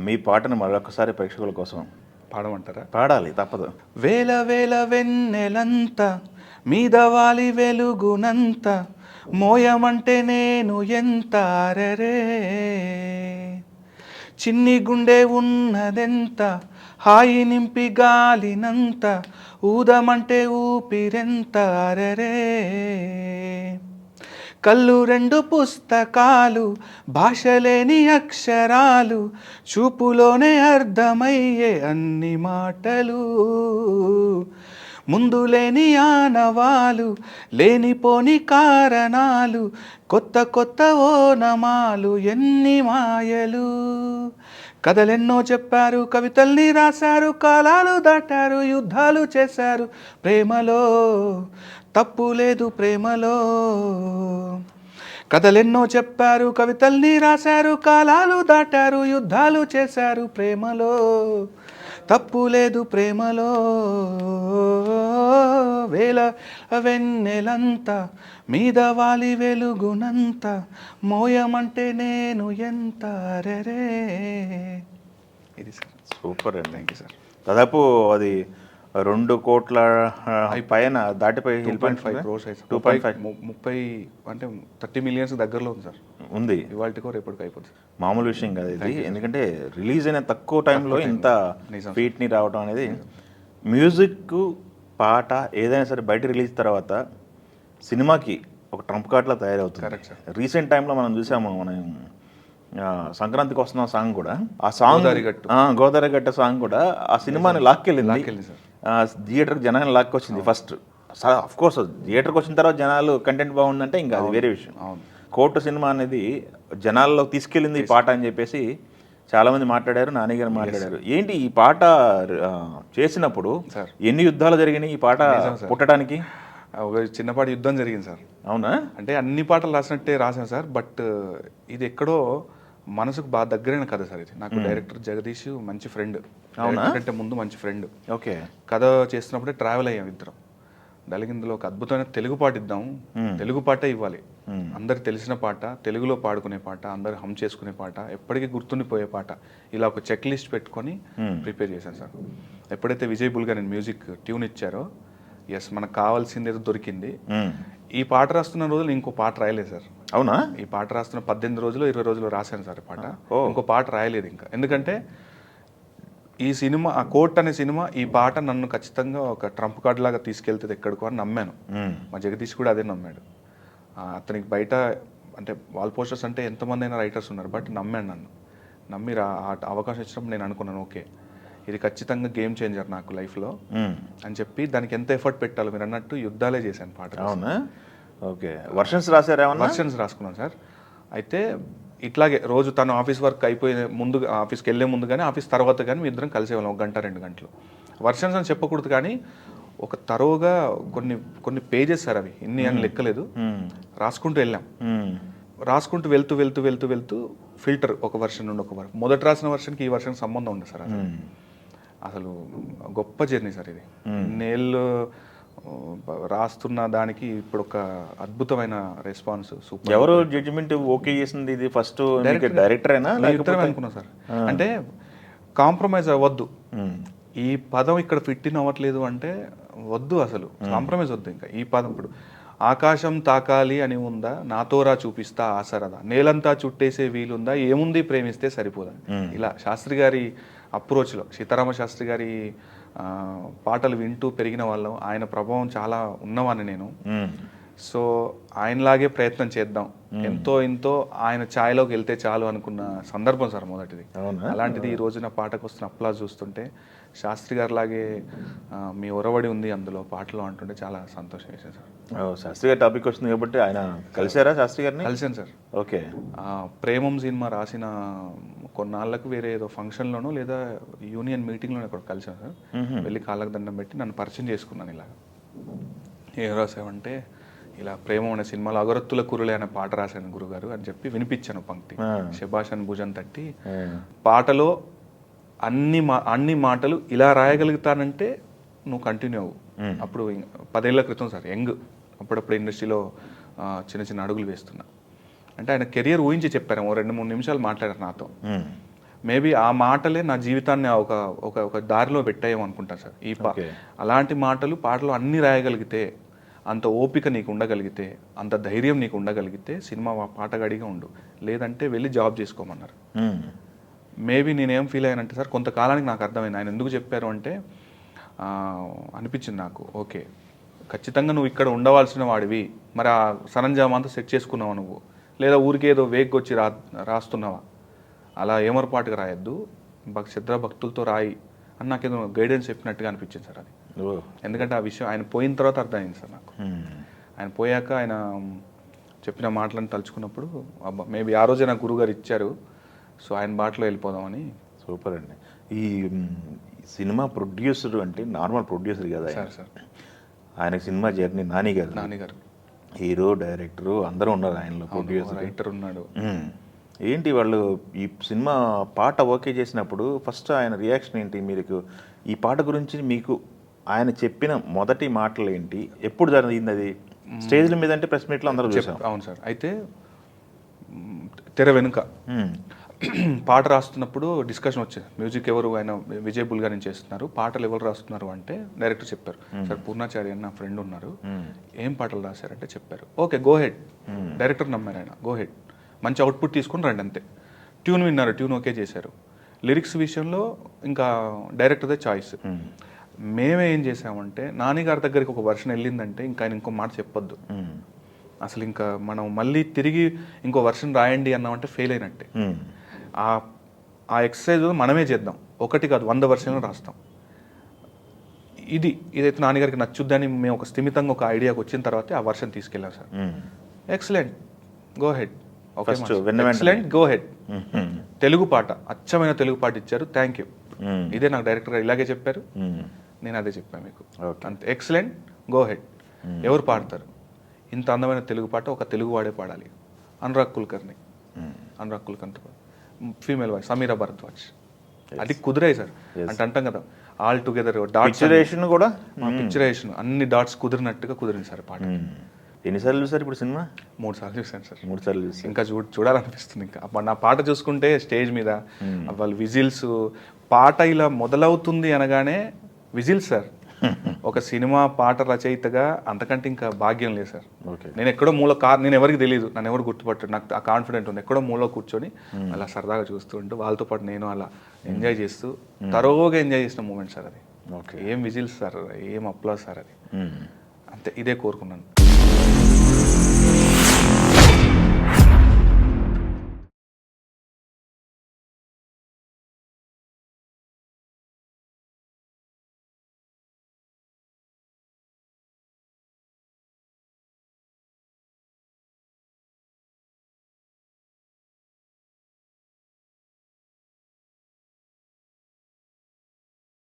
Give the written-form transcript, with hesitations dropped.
మీ పాటను మరొకసారి ప్రేక్షకుల కోసం పాడమంటారా? పాడాలి, తప్పదు. వేల వేల వెన్నెలంత మీద వాలి వెలుగునంత మోయమంటే నేను ఎంత అరెరే, చిన్ని గుండె ఉన్నదెంత హాయి నింపి గాలినంత ఊదమంటే ఊపిరెంత అరెరే, కళ్ళు రెండు పుస్తకాలు భాషలేని అక్షరాలు చూపులోనే అర్థమయ్యే అన్ని మాటలు, ముందు లేని ఆనవాలు లేనిపోని కారణాలు కొత్త కొత్త ఓనమాలు ఎన్ని మాయలు, కథలెన్నో చెప్పారు కవితల్ని రాశారు కాలాలు దాటారు యుద్ధాలు చేశారు ప్రేమలో తప్పు లేదు ప్రేమలో, కథలెన్నో చెప్పారు కవితల్ని రాశారు కాలాలు దాటారు యుద్ధాలు చేశారు ప్రేమలో తప్పు లేదు ప్రేమలో, వేల వెన్నెలంత మీద వాలి వెలుగునంత మోయమంటే నేను ఎంత అరెరే. ఇది సార్. సూపర్ అండి. Thank you sir. దాదాపు అది 2 కోట్ల పైన దాటిపోయి 2.5 crores 30 అంటే 30 millions దగ్గరలో ఉంది సార్. ఉంది. ఇవాళకో రేపటికి అయిపోతుంది. మామూలు విషయం కాదు ఇది, ఎందుకంటే రిలీజ్ అయిన తక్కువ టైంలో ఇంత ఫీట్ని రావడం అనేది. మ్యూజిక్ పాట ఏదైనా సరే బయట రిలీజ్ తర్వాత సినిమాకి ఒక ట్రంప్ కార్డ్లా తయారవుతుంది. Correct sir. రీసెంట్ టైంలో మనం చూసాము, మనం సంక్రాంతికి వస్తున్న సాంగ్ కూడా, ఆ సాంగ్ గోదావరిగట్ట సాంగ్ కూడా ఆ సినిమాని లాక్కెళ్ళింది సార్. థియేటర్కి జనాన్ని లాక్కొచ్చింది ఫస్ట్. అఫ్ కోర్స్ థియేటర్కి వచ్చిన తర్వాత జనాలు కంటెంట్ బాగుందంటే ఇంకా అది వేరే విషయం. కోర్టు సినిమా అనేది జనాల్లో తీసుకెళ్ళింది ఈ పాట అని చెప్పేసి చాలామంది మాట్లాడారు, నాని గారు మాట్లాడారు. ఏంటి ఈ పాట చేసినప్పుడు ఎన్ని యుద్ధాలు జరిగినాయి ఈ పాట పుట్టడానికి? ఒక చిన్నపాటి యుద్ధం జరిగింది సార్. అవునా? అంటే అన్ని పాటలు రాసినట్టే రాశాను సార్, బట్ ఇది ఎక్కడో మనసుకు బాగా దగ్గరైన కథ సార్. ఇది నాకు డైరెక్టర్ జగదీష్ మంచి ఫ్రెండ్. అవునా? అంటే ముందు మంచి ఫ్రెండ్. ఓకే. కథ చేస్తున్నప్పుడే ట్రావెల్ అయ్యాం ఇద్దరం. డలిగిందులో ఒక అద్భుతమైన తెలుగు పాట ఇద్దాం, తెలుగు పాటే ఇవ్వాలి, అందరికి తెలిసిన పాట, తెలుగులో పాడుకునే పాట, అందరు హమ్ చేసుకునే పాట, ఎప్పటికీ గుర్తుండిపోయే పాట, ఇలా ఒక చెక్ లిస్ట్ పెట్టుకొని ప్రిపేర్ చేశాను సార్. ఎప్పుడైతే విజయ్ బుల్గా నేను మ్యూజిక్ ట్యూన్ ఇచ్చారో, ఎస్ మనకు కావాల్సింది ఏదో దొరికింది. ఈ పాట రాస్తున్న రోజులు ఇంకో పాట రాయలేదు సార్. అవునా? ఈ పాట రాస్తున్న 18 రోజులు 20 రోజులు రాశాను సార్ ఈ పాట. ఇంకో పాట రాయలేదు ఇంకా. ఎందుకంటే ఈ సినిమా, ఆ కోర్ట్ అనే సినిమా, ఈ పాట నన్ను ఖచ్చితంగా ఒక ట్రంప్ కార్డ్ లాగా తీసుకెళ్తుంది ఎక్కడికో అని నమ్మాను. మా జగదీష్ కూడా అదే నమ్మాడు. అతనికి బయట అంటే వాల్ పోస్టర్స్ అంటే ఎంతమంది అయినా రైటర్స్ ఉన్నారు, బట్ నమ్మాడు నన్ను. నమ్మి అవకాశం ఇచ్చినప్పుడు నేను అనుకున్నాను, ఓకే ఇది ఖచ్చితంగా గేమ్ చేంజర్ నాకు లైఫ్లో అని చెప్పి దానికి ఎంత ఎఫర్ట్ పెట్టాలో మీరు అన్నట్టు యుద్ధాలే చేశాను పాట. అవునా? ఓకే. వర్షన్స్ రాశారా? వర్షన్స్ రాసుకున్నాను సార్. అయితే ఇట్లాగే రోజు తను ఆఫీస్ వర్క్ అయిపోయిన ముందు, ఆఫీస్కి వెళ్ళే ముందు కానీ ఆఫీస్ తర్వాత కానీ మీ ఇద్దరం కలిసేవాళ్ళం 1 గంట 2 గంటలు. వర్షన్స్ అని చెప్పకూడదు కానీ ఒక తరోగా కొన్ని పేజెస్ సార్, అవి ఇన్ని అని లెక్కలేదు, రాసుకుంటూ వెళ్ళాం. రాసుకుంటూ వెళ్తూ వెళ్తూ వెళ్తూ వెళ్తూ ఫిల్టర్ ఒక వర్షన్ నుండి ఒక వర్షన్, మొదట రాసిన వర్షన్కి ఈ వర్షన్కి సంబంధం ఉండదు సార్. అసలు గొప్ప జర్నీ సార్ ఇది. నేళ్ళు రాస్తున్న దానికి ఇప్పుడు ఒక అద్భుతమైన రెస్పాన్స్. సూపర్. ఎవరు జడ్జిమెంట్ ఓకే చేసింది? ఇది ఫస్ట్ డైరెక్టరేనా? అనుకున్నా సార్. అంటే కాంప్రమైజ్ అవ్వద్దు, ఈ పదం ఇక్కడ ఫిట్ ఇన్ అవ్వట్లేదు అంటే వద్దు, అసలు కాంప్రమైజ్ వద్దు. ఇంకా ఈ పదం ఇప్పుడు ఆకాశం తాకాలి అని ఉందా, నాతోరా చూపిస్తా ఆసరదా, నేలంతా చుట్టేసే వీలుందా, ఏముంది ప్రేమిస్తే సరిపోదా, ఇలా శాస్త్రి గారి అప్రోచ్లో, సీతారామ శాస్త్రి గారి పాటలు వింటూ పెరిగిన వాళ్ళం, ఆయన ప్రభావం చాలా ఉన్నవాడిని నేను. సో ఆయనలాగే ప్రయత్నం చేద్దాం, ఎంతో ఎంతో ఆయన ఛాయలోకి వెళ్తే చాలు అనుకున్న సందర్భం సార్ మొదటిది. అలాంటిది ఈ రోజున పాటకు వస్తున్న అప్లాజ్ చూస్తుంటే, శాస్త్రి గారి లాగే మీ ఒరవడి ఉంది అందులో పాటలో అంటుంటే చాలా సంతోషం వేసింది సార్. శాస్త్రి గారి టాపిక్ వస్తుంది కాబట్టి ఆయన కలిసారా శాస్త్రి గారిని? కలిసాను సార్. ఓకే. ప్రేమం సినిమా రాసిన కొన్నాళ్ళకు వేరే ఏదో ఫంక్షన్లోనో లేదా యూనియన్ మీటింగ్లోనే అక్కడ కలిసాను సార్. వెళ్ళి కాళ్ళకు దండం పెట్టి నన్ను పరిచయం చేసుకున్నాను. ఇలాగ ఏం రాసావంటే, ఇలా ప్రేమ అనే సినిమాలో అగరత్తుల కురులే అనే పాట రాశాను గురుగారు అని చెప్పి వినిపించాను పంక్తి. శభాష్ అని భుజం తట్టి, పాటలో అన్ని మాటలు ఇలా రాయగలుగుతానంటే నువ్వు కంటిన్యూ అవ్వు. అప్పుడు 10 ఏళ్ల క్రితం సార్, యంగ్, అప్పుడప్పుడు ఇండస్ట్రీలో చిన్న చిన్న అడుగులు వేస్తున్నా. అంటే ఆయన కెరియర్ ఊహించి చెప్పారు. 2-3 నిమిషాలు మాట్లాడారు నాతో. మేబీ ఆ మాటలే నా జీవితాన్ని ఒక ఒక ఒక దారిలో పెట్టాయేమో అనుకుంటాను సార్. Okay. అలాంటి మాటలు పాటలు అన్నీ రాయగలిగితే, అంత ఓపిక నీకు ఉండగలిగితే, అంత ధైర్యం నీకు ఉండగలిగితే సినిమా పాటగాడిగా ఉండు, లేదంటే వెళ్ళి జాబ్ చేసుకోమన్నారు. మేబీ నేనేం ఫీల్ అయ్యానంటే సార్, కొంతకాలానికి నాకు అర్థమైంది ఆయన ఎందుకు చెప్పారు అంటే, అనిపించింది నాకు, ఓకే ఖచ్చితంగా నువ్వు ఇక్కడ ఉండవలసిన వాడివి, మరి ఆ సరంజామా అంతా సెట్ చేసుకున్నావు నువ్వు, లేదా ఊరికే ఏదో వేగ్గొచ్చి రాస్తున్నావా, అలా ఏమరపాటుగా రాయొద్దు, శ్రద్ధ భక్తులతో రాయి అని నాకేదో గైడెన్స్ చెప్పినట్టుగా అనిపించింది సార్ అది. ఎందుకంటే ఆ విషయం ఆయన పోయిన తర్వాత అర్థమైంది సార్ నాకు. ఆయన పోయాక ఆయన చెప్పిన మాటలను తలుచుకున్నప్పుడు మేబీ ఆ రోజే నాకు గురుగారు ఇచ్చారు, సో ఆయన బాటలో వెళ్ళిపోదామని. సూపర్ అండి. ఈ సినిమా ప్రొడ్యూసర్ అంటే నార్మల్ ప్రొడ్యూసర్ కదా సార్. ఆయనకి సినిమా జర్నీ నాని గారు హీరో డైరెక్టరు అందరూ ఉన్నారు ఆయనలో, ప్రొడ్యూసర్ రైటర్ ఉన్నాడు. ఏంటి వాళ్ళు ఈ సినిమా పాట ఓకే చేసినప్పుడు ఫస్ట్ ఆయన రియాక్షన్ ఏంటి? మీకు ఈ పాట గురించి మీకు ఆయన చెప్పిన మొదటి మాటలు ఏంటి? ఎప్పుడు జరిగింది అది? స్టేజ్ల మీద అంటే ప్రెస్ మీట్లో అందరూ చూసాం. అవును సార్. అయితే తెర వెనుక పాట రాస్తున్నప్పుడు డిస్కషన్ వచ్చేది. మ్యూజిక్ ఎవరు, ఆయన విజయ్ బుల్గా నుంచి చేస్తున్నారు, పాటలు ఎవరు రాస్తున్నారు అంటే డైరెక్టర్ చెప్పారు, సార్ పూర్ణాచారి అని నా ఫ్రెండ్ ఉన్నారు, ఏం పాటలు రాశారంటే చెప్పారు. ఓకే గో హెడ్, డైరెక్టర్ నమ్మారు ఆయన, గో హెడ్, మంచి అవుట్పుట్ తీసుకుని రండి అంతే. ట్యూన్ విన్నారు, ట్యూన్ ఓకే చేశారు. లిరిక్స్ విషయంలో ఇంకా డైరెక్టర్దే చాయిస్. మేమే ఏం చేసామంటే, నాని గారి దగ్గరికి ఒక వర్షన్ వెళ్ళిందంటే ఇంకా ఆయన ఇంకో మాట చెప్పొద్దు అసలు. ఇంకా మనం మళ్ళీ తిరిగి ఇంకో వర్షన్ రాయండి అన్నామంటే ఫెయిల్ అయినట్టే. ఆ ఎక్సర్సైజ్ మనమే చేద్దాం, ఒకటి కాదు 100 వర్షన్లు రాస్తాం. ఇదైతే నాన్నగారికి నచ్చుద్దని మేము ఒక స్థిమితంగా ఒక ఐడియాకి వచ్చిన తర్వాత ఆ వర్షన్ తీసుకెళ్ళాం sir. Excellent, go head, excellent, go head. Telugu పాట, అచ్చమైన తెలుగు పాట ఇచ్చారు, థ్యాంక్ యూ. ఇదే నాకు డైరెక్టర్ ఇలాగే చెప్పారు, నేను అదే చెప్పాను మీకు అంతే. Excellent, go head. ఎవరు పాడతారు? ఇంత అందమైన తెలుగు పాట ఒక తెలుగు వాడే పాడాలి. Anurag Kulkarni, Anurag Kulkarni, female voice Sameera Bharadwaj. అది కుదిరాయి సార్. అంటే అంటాం కదా ఆల్ టుగెదర్ పిక్చరేషన్ కూడా, పిక్చరేషన్ అన్ని డాట్స్ కుదిరినట్టుగా కుదిరింది సార్ పాట. ఎన్నిసార్లు చూసారు ఇప్పుడు సినిమా? 3 సార్లు చూసాను సార్. 3 సార్లు చూసి ఇంకా చూడాలనిపిస్తుంది. ఇంకా నా పాట చూసుకుంటే స్టేజ్ మీద వాళ్ళు విజిల్స్, పాట ఇలా మొదలవుతుంది అనగానే విజిల్స్ సార్. ఒక సినిమా పాట రచయితగా అంతకంటే ఇంకా భాగ్యం లేదు సార్. నేను ఎక్కడో నేను ఎవరికి తెలియదు, నన్ను ఎవరు గుర్తుపట్టాడు, నాకు ఆ కాన్ఫిడెంట్ ఉంది. ఎక్కడో మూల కూర్చొని అలా సరదాగా చూస్తూ ఉంటూ వాళ్ళతో పాటు నేను అలా ఎంజాయ్ చేస్తూ తరోగా ఎంజాయ్ చేసిన మూమెంట్ సార్ అది. ఏం విజిల్స్ సార్, ఏం అప్లాస్ సార్ అది. అంతే, ఇదే కోరుకున్నాను.